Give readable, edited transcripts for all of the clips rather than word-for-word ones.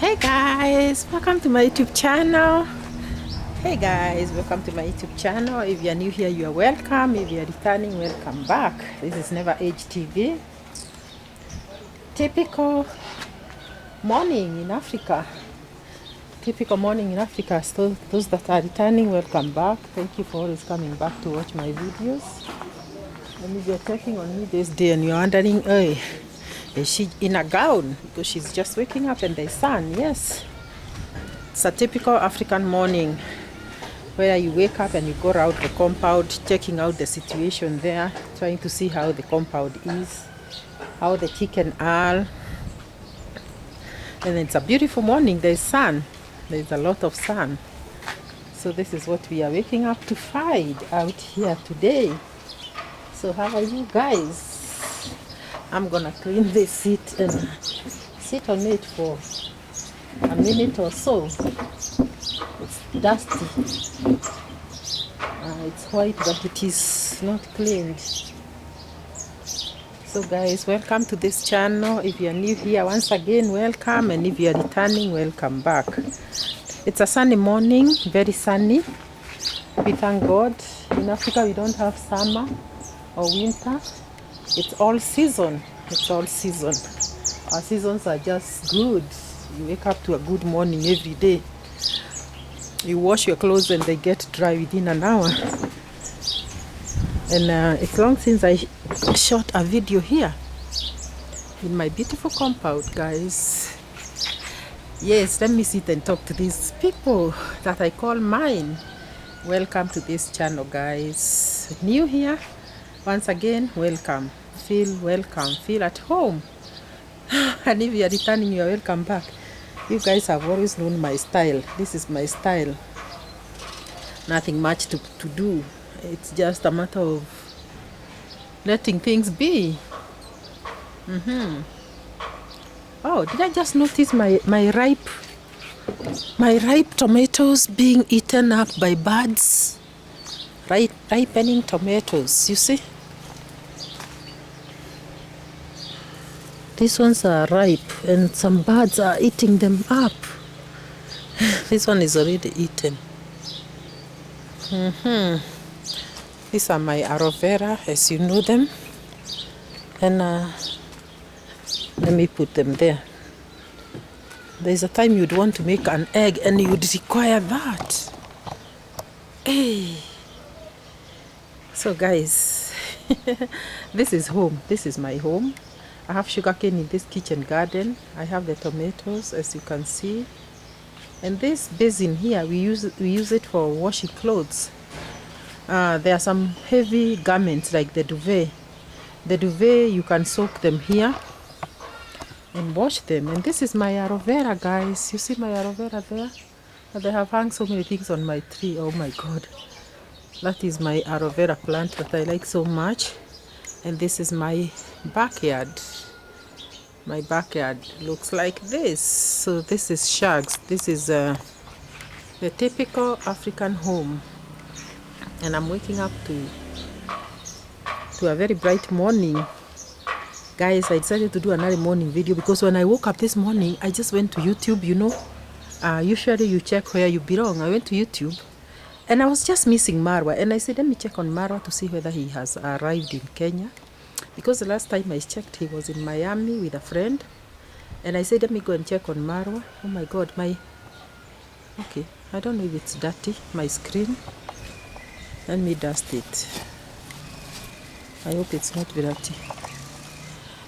Hey guys, welcome to my YouTube channel. Hey guys, welcome to my YouTube channel. If you're new here, you are welcome. If you're returning, welcome back. This is Never Age TV. Typical morning in Africa. Typical morning in Africa. So those that are returning, welcome back. Thank you for always coming back to watch my videos. And if you're checking on me this day and you're wondering, hey, is she in a gown? Because she's just waking up and there's sun. Yes. It's a typical African morning where you wake up and you go around the compound, checking out the situation there, trying to see how the compound is, how the chicken are. And it's a beautiful morning. There's sun. There's a lot of sun. So this is what we are waking up to find out here today. So how are you guys? I'm gonna clean this seat and sit on it for a minute or so. It's dusty. It's white, but it is not cleaned. So guys, welcome to this channel. If you're new here, once again, welcome. And if you're returning, welcome back. It's a sunny morning, very sunny. We thank God. In Africa, we don't have summer or winter. It's all season. It's all season. Our seasons are just good. You wake up to a good morning every day. You wash your clothes and they get dry within an hour. And it's long since I shot a video here in my beautiful compound, guys. Yes, let me sit and talk to these people that I call mine. Welcome to this channel, guys. New here, once again, welcome. Feel welcome, feel at home. And if you are returning, you are welcome back. You guys have always known my style. This is my style. Nothing much to do. It's just a matter of letting things be. Oh, did I just notice my ripe tomatoes being eaten up by birds? Ripening tomatoes, you see? These ones are ripe and some birds are eating them up. This one is already eaten. These are my aloe vera, as you know them. And let me put them there. There's a time you'd want to make an egg and you'd require that. Hey. So guys, this is home. This is my home. I have sugarcane in this kitchen garden. I have the tomatoes, as you can see. And this basin here, we use it for washing clothes. There are some heavy garments like the duvet. The duvet, you can soak them here and wash them. And this is my aloe vera, guys. You see my aloe vera there? They have hung so many things on my tree. Oh my God. That is my aloe vera plant that I like so much. And this is my backyard. My backyard looks like this. So this is shags. This is the typical African home. And I'm waking up to a very bright morning. Guys, I decided to do another morning video because when I woke up this morning, I just went to YouTube, you know. Usually you check where you belong. I went to YouTube and I was just missing Marwa. And I said, let me check on Marwa to see whether he has arrived in Kenya. Because the last time I checked, he was in Miami with a friend. And I said, let me go and check on Marwa. Oh my God, okay, I don't know if it's dirty, my screen. Let me dust it. I hope it's not dirty.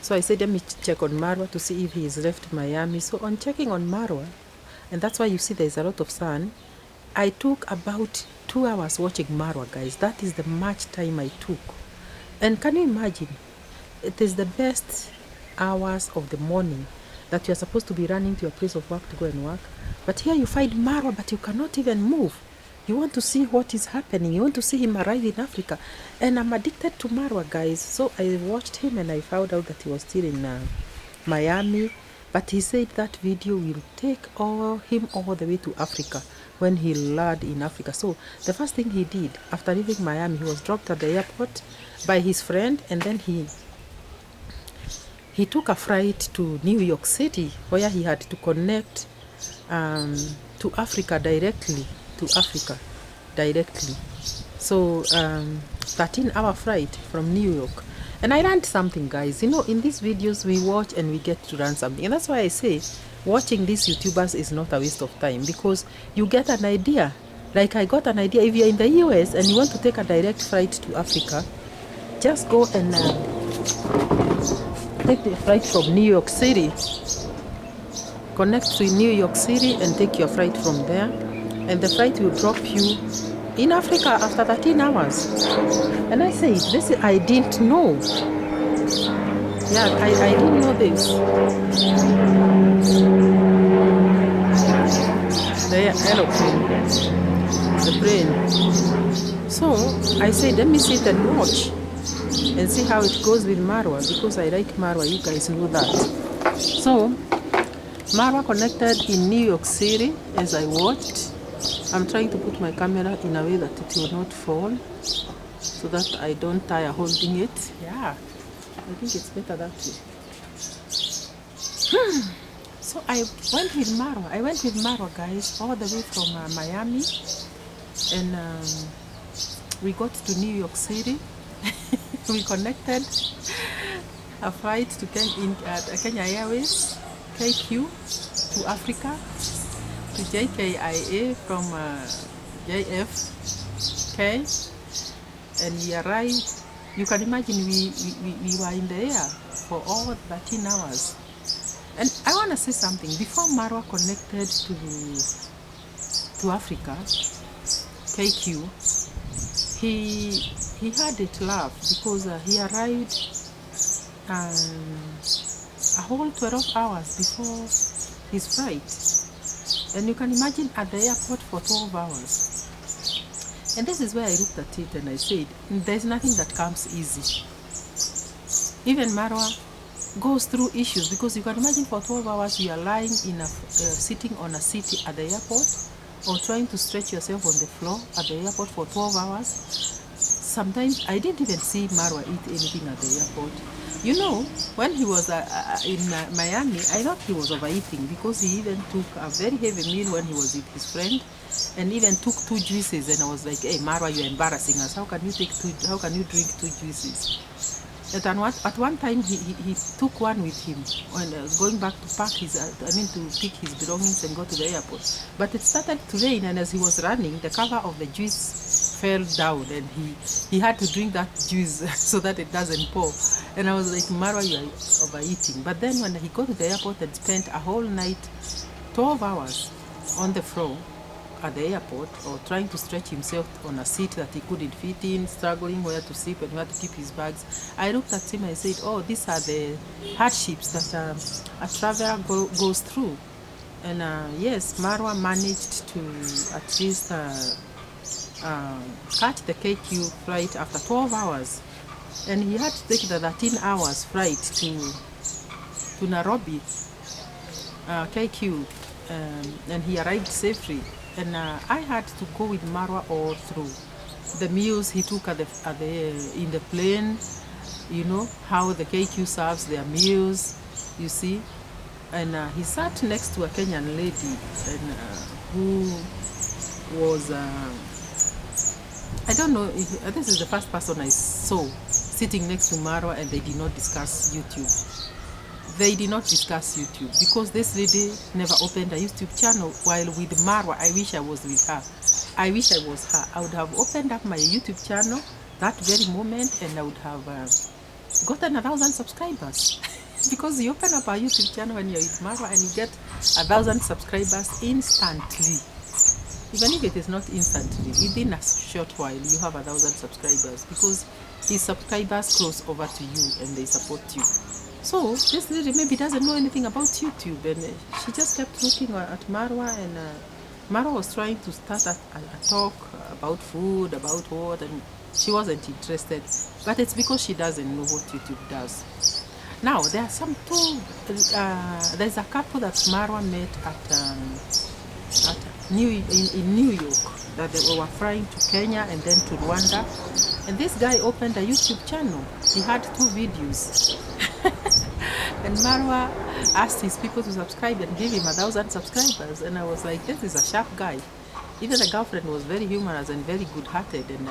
So I said, let me check on Marwa to see if he's left Miami. So on checking on Marwa, and that's why you see there's a lot of sun, I took about 2 hours watching Marwa, guys. That is the much time I took. And can you imagine? It is the best hours of the morning that you're supposed to be running to your place of work to go and work. But here you find Marwa, but you cannot even move. You want to see what is happening. You want to see him arrive in Africa. And I'm addicted to Marwa, guys. So I watched him and I found out that he was still in Miami. But he said that video will take him all the way to Africa when he landed in Africa. So the first thing he did after leaving Miami, he was dropped at the airport by his friend. And then he took a flight to New York City where he had to connect to Africa directly, So 13-hour flight from New York. And I learned something, guys. You know, in these videos we watch and we get to learn something. And that's why I say watching these YouTubers is not a waste of time, because you get an idea. Like I got an idea. If you're in the US and you want to take a direct flight to Africa, just go and take the flight from New York City. Connect to New York City and take your flight from there. And the flight will drop you in Africa after 13 hours. And I said, this I didn't know. Yeah, I didn't know this. The aeroplane, the plane. So I said, let me sit and watch and see how it goes with Marwa, because I like Marwa, you guys know that. So Marwa connected in New York City as I watched. I'm trying to put my camera in a way that it will not fall, so that I don't tire holding it. Yeah, I think it's better that way. So I went with Marwa. Guys, all the way from Miami, and we got to New York City. We connected a flight to Kenya Airways, KQ, to Africa, to JKIA from JFK, and we arrived. You can imagine we were in the air for all 13 hours. And I want to say something. Before Marwa connected to Africa, KQ, he had it tough, because he arrived a whole 12 hours before his flight. And you can imagine at the airport for 12 hours. And this is where I looked at it and I said, there's nothing that comes easy. Even Marwa goes through issues, because you can imagine for 12 hours you are lying in a sitting on a seat at the airport, or trying to stretch yourself on the floor at the airport for 12 hours. Sometimes I didn't even see Marwa eat anything at the airport. You know, when he was in Miami, I thought he was overeating, because he even took a very heavy meal when he was with his friend, and even took 2 juices. And I was like, hey Marwa, you're embarrassing us. How can you drink 2 juices? At one time he took one with him when going back to pack his to pick his belongings and go to the airport. But it started to rain, and as he was running, the cover of the juice fell down, and he had to drink that juice so that it doesn't pour. And I was like, Marwa, you are overeating. But then when he got to the airport and spent a whole night, 12 hours on the floor at the airport, or trying to stretch himself on a seat that he couldn't fit in, struggling where to sleep and where to keep his bags, I looked at him and I said, oh, these are the hardships that a traveler goes through. And yes, Marwa managed to at least catch the KQ flight after 12 hours. And he had to take the 13 hours flight to Nairobi, KQ, and he arrived safely. And I had to go with Marwa all through. The meals he took in the plane, you know, how the KQ serves their meals, you see. And he sat next to a Kenyan lady, and who was, I don't know, this is the first person I saw sitting next to Marwa, and they did not discuss YouTube. They did not discuss YouTube, because this lady never opened a YouTube channel. While with Marwa, I wish I was with her. I wish I was her. I would have opened up my YouTube channel that very moment, and I would have gotten 1,000 subscribers. Because you open up a YouTube channel when you're with Marwa, and you get 1,000 subscribers instantly. Even if it is not instantly, within a short while, you have 1,000 subscribers, because his subscribers cross over to you and they support you. So this lady maybe doesn't know anything about YouTube, and she just kept looking at Marwa, and Marwa was trying to start a talk about food, about what, and she wasn't interested. But it's because she doesn't know what YouTube does. Now there are there's a couple that Marwa met in New York, that they were flying to Kenya and then to Rwanda, and this guy opened a YouTube channel. He had 2 videos. And Marwa asked his people to subscribe and give him 1,000 subscribers. And I was like, this is a sharp guy. Even the girlfriend was very humorous and very good-hearted, and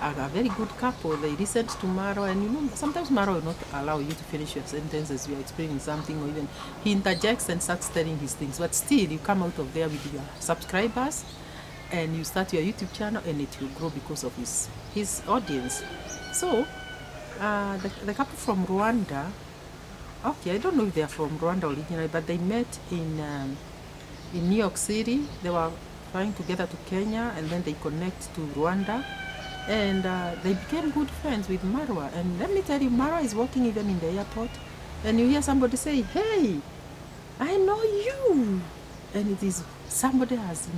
a very good couple. They listened to Marwa, and you know, sometimes Marwa will not allow you to finish your sentences. You are explaining something, or even he interjects and starts telling his things. But still, you come out of there with your subscribers, and you start your YouTube channel, and it will grow because of his audience. So, the couple from Rwanda, okay, I don't know if they are from Rwanda originally, but they met in New York City. They were flying together to Kenya, and then they connect to Rwanda, and they became good friends with Marwa. And let me tell you, Marwa is working even in the airport, and you hear somebody say, hey, I know you, and it is somebody has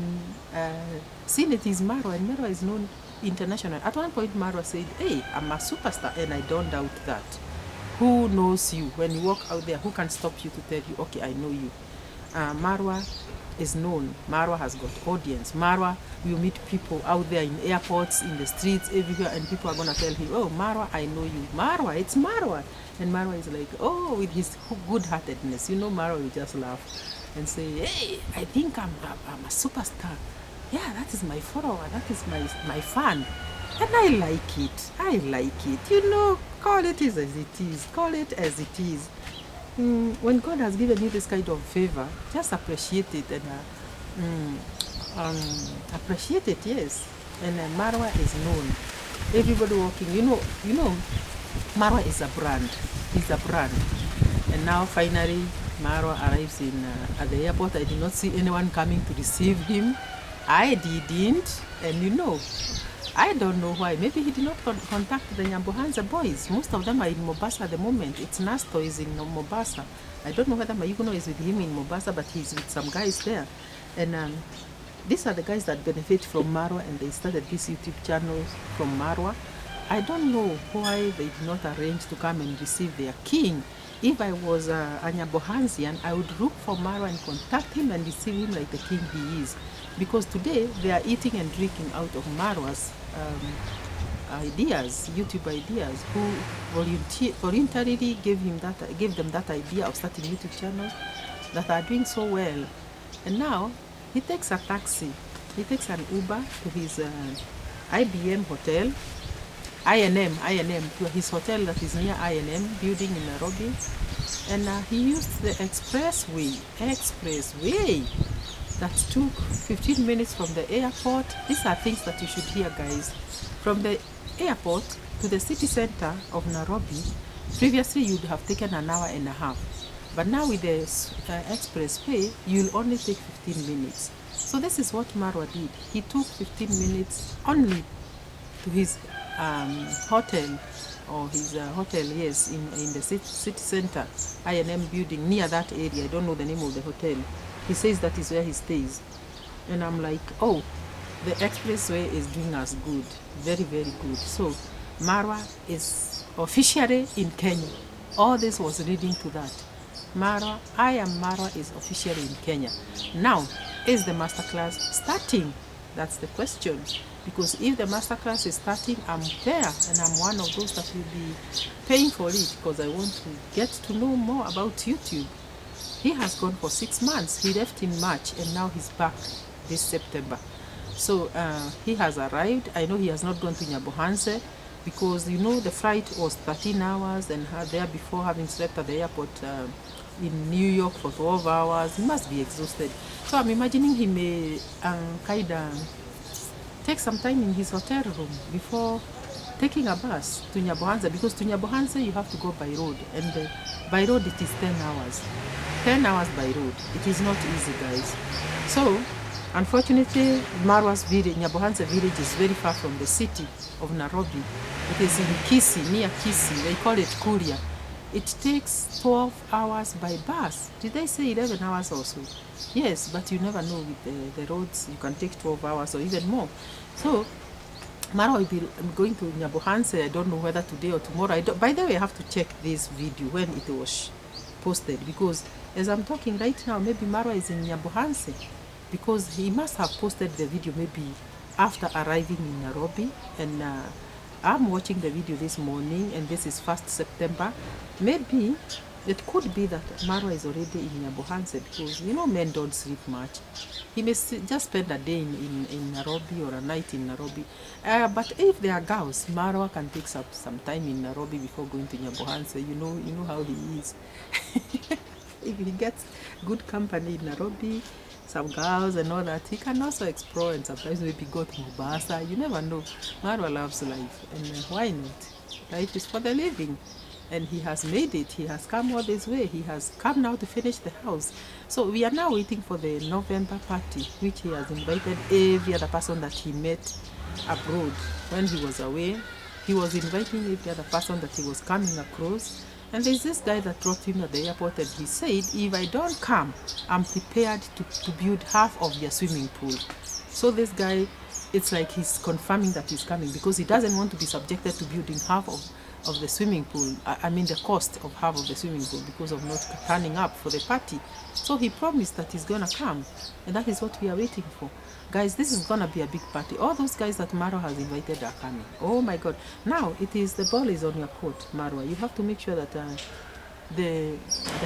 seen it is Marwa, and Marwa is known internationally. At one point, Marwa said, hey, I'm a superstar, and I don't doubt that. Who knows you? When you walk out there, who can stop you to tell you, okay, I know you? Marwa is known. Marwa has got audience. Marwa will meet people out there in airports, in the streets, everywhere, and people are going to tell him, oh, Marwa, I know you. Marwa, it's Marwa. And Marwa is like, oh, with his good-heartedness. You know, Marwa will just laugh and say, hey, I think I'm a superstar. Yeah, that is my follower. That is my fan. And I like it. I like it. You know, call it as it is. Call it as it is. When God has given you this kind of favor, just appreciate it and appreciate it, yes. And Marwa is known. Everybody walking, you know, Marwa is a brand. He's a brand. And now finally, Marwa arrives at the airport. I did not see anyone coming to receive him. I didn't, and you know, I don't know why. Maybe he did not contact the Nyabohanze boys. Most of them are in Mombasa at the moment. It's Nasto is in Mombasa. I don't know whether Mayugono is with him in Mombasa, but he's with some guys there. And these are the guys that benefit from Marwa, and they started this YouTube channel from Marwa. I don't know why they did not arrange to come and receive their king. If I was a Nyabohanzian, I would look for Marwa and contact him and receive him like the king he is. Because today they are eating and drinking out of Marwa's ideas, YouTube ideas, who voluntarily gave them that idea of starting YouTube channels that are doing so well. And now he takes a taxi, he takes an Uber to his IBM hotel, INM, to his hotel that is near INM building in Nairobi, and he used the expressway that took 15 minutes from the airport. These are things that you should hear, guys. From the airport to the city center of Nairobi, previously you'd have taken an hour and a half. But now with the expressway, you'll only take 15 minutes. So this is what Marwa did. He took 15 minutes only to his hotel, or his hotel, yes, in the city center, INM building, near that area. I don't know the name of the hotel. He says that is where he stays. And I'm like, oh, the expressway is doing us good. Very, very good. So Marwa is officially in Kenya. All this was leading to that. Marwa is officially in Kenya. Now, is the masterclass starting? That's the question. Because if the masterclass is starting, I'm there, and I'm one of those that will be paying for it, because I want to get to know more about YouTube. He has gone for 6 months. He left in March, and now he's back this September. So he has arrived. I know he has not gone to Nyabohanze, because you know the flight was 13 hours, and there before, having slept at the airport in New York for 12 hours. He must be exhausted. So I'm imagining he may kind of take some time in his hotel room before taking a bus to Nyabohanze, because to Nyabohanze you have to go by road, and by road it is 10 hours. 10 hours by road. It is not easy, guys. So, unfortunately, Marwa's village, Nyabohanze village, is very far from the city of Nairobi. It is in Kisii, near Kisii. They call it Kuria. It takes 12 hours by bus. Did they say 11 hours or so? Yes, but you never know with the roads. You can take 12 hours or even more. So, Marwa will be going to Nyabohanze. I don't know whether today or tomorrow. By the way, I have to check this video when it was posted, because as I'm talking right now, maybe Marwa is in Nyabohanze, because he must have posted the video maybe after arriving in Nairobi. And I'm watching the video this morning, and this is 1st September. Maybe It could be that Marwa is already in Nyabohanze because you know men don't sleep much. He may just spend a day in Nairobi or a night in Nairobi. But if they are girls, Marwa can take some time in Nairobi before going to Nyabohanze. You know how he is. If he gets good company in Nairobi, some girls and all that, he can also explore and sometimes maybe go to Mombasa. You never know. Marwa loves life, and why not? Life is for the living, and he has made it. He has come all this way. He has come now to finish the house. So we are now waiting for the November party, which he has invited every other person that he met abroad when he was away. He was inviting every other person that he was coming across. And there's this guy that dropped him at the airport, and he said, if I don't come, I'm prepared to build half of your swimming pool. So this guy, it's like he's confirming that he's coming because he doesn't want to be subjected to building half of the swimming pool. I mean the cost of half of the swimming pool because of not turning up for the party. So he promised that he's gonna come, and that is what we are waiting for. Guys, this is gonna be a big party. All those guys that Marwa has invited are coming. Oh my god. Now the ball is on your court, Marwa. You have to make sure that the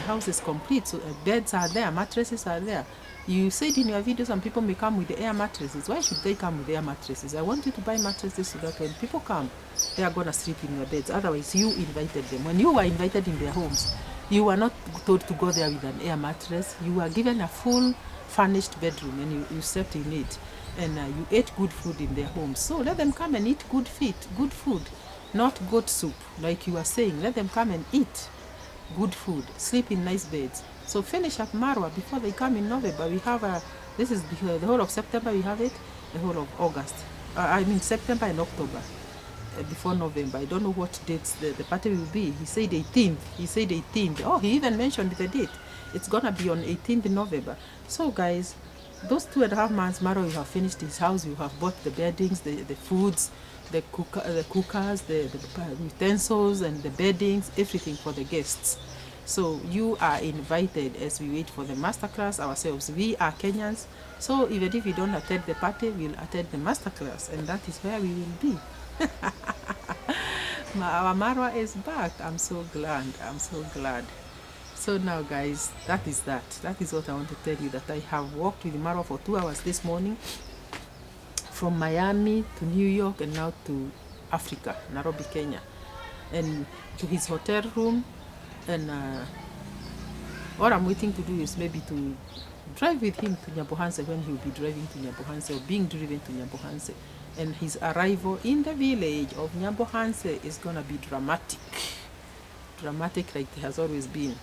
house is complete. So beds are there, mattresses are there. You said in your video some people may come with the air mattresses. Why should they come with air mattresses? I want you to buy mattresses so that when people come, they are going to sleep in your beds. Otherwise, you invited them. When you were invited in their homes, you were not told to go there with an air mattress. You were given a full furnished bedroom, and you slept in it. And you ate good food in their homes. So let them come and eat good food, not goat soup, like you were saying. Let them come and eat good food, sleep in nice beds. So finish up Marwa before they come in November. We have this is the whole of September, we have it, the whole of August. I mean September and October, before November. I don't know what dates the party will be. He said 18th. He said 18th. Oh, he even mentioned the date. It's gonna be on 18th November. So guys, those 2.5 months, Marwa, you have finished his house. You have bought the beddings, the foods, the cookers, the utensils, and the beddings, everything for the guests. So you are invited as we wait for the masterclass ourselves. We are Kenyans, so even if we don't attend the party, we'll attend the masterclass, and that is where we will be. Our Marwa is back. I'm so glad. I'm so glad. So now guys, that is what I want to tell you, that I have walked with Marwa for 2 hours this morning, from Miami to New York, and now to Africa, Nairobi, Kenya, and to his hotel room. And what I'm waiting to do is maybe to drive with him to Nyabohanze when he'll be driving to Nyabohanze, or being driven to Nyabohanze. And his arrival in the village of Nyabohanze is gonna be dramatic like it has always been.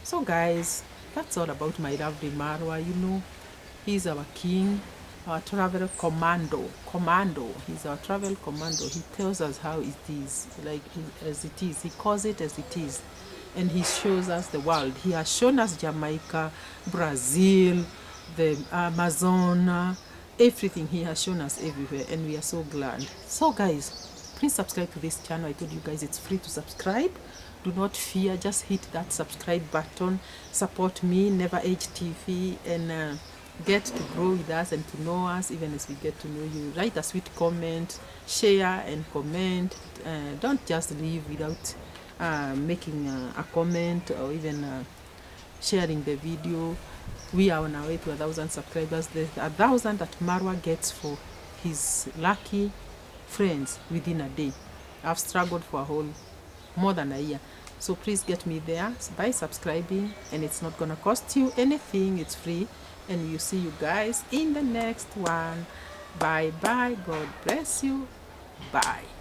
So guys, that's all about my lovely Marwa. You know, he's our king, our travel commando. He's our travel commando. He tells us how it is, like as it is. He calls it as it is, and he shows us the world. He has shown us Jamaica, Brazil, the Amazon, everything. He has shown us everywhere, and we are so glad. So guys, please subscribe to this channel. I told you guys it's free to subscribe. Do not fear, just hit that subscribe button. Support me, Never Age TV, and get to grow with us and to know us even as we get to know you. Write a sweet comment, share and comment. Don't just leave without making a comment, or even sharing the video. We are on our way to 1,000 subscribers. There's 1,000 that Marwa gets for his lucky friends within a day. I've struggled for more than a year. So please get me there by subscribing, and it's not gonna cost you anything. It's free, and we'll see you guys in the next one. Bye bye. God bless you. Bye.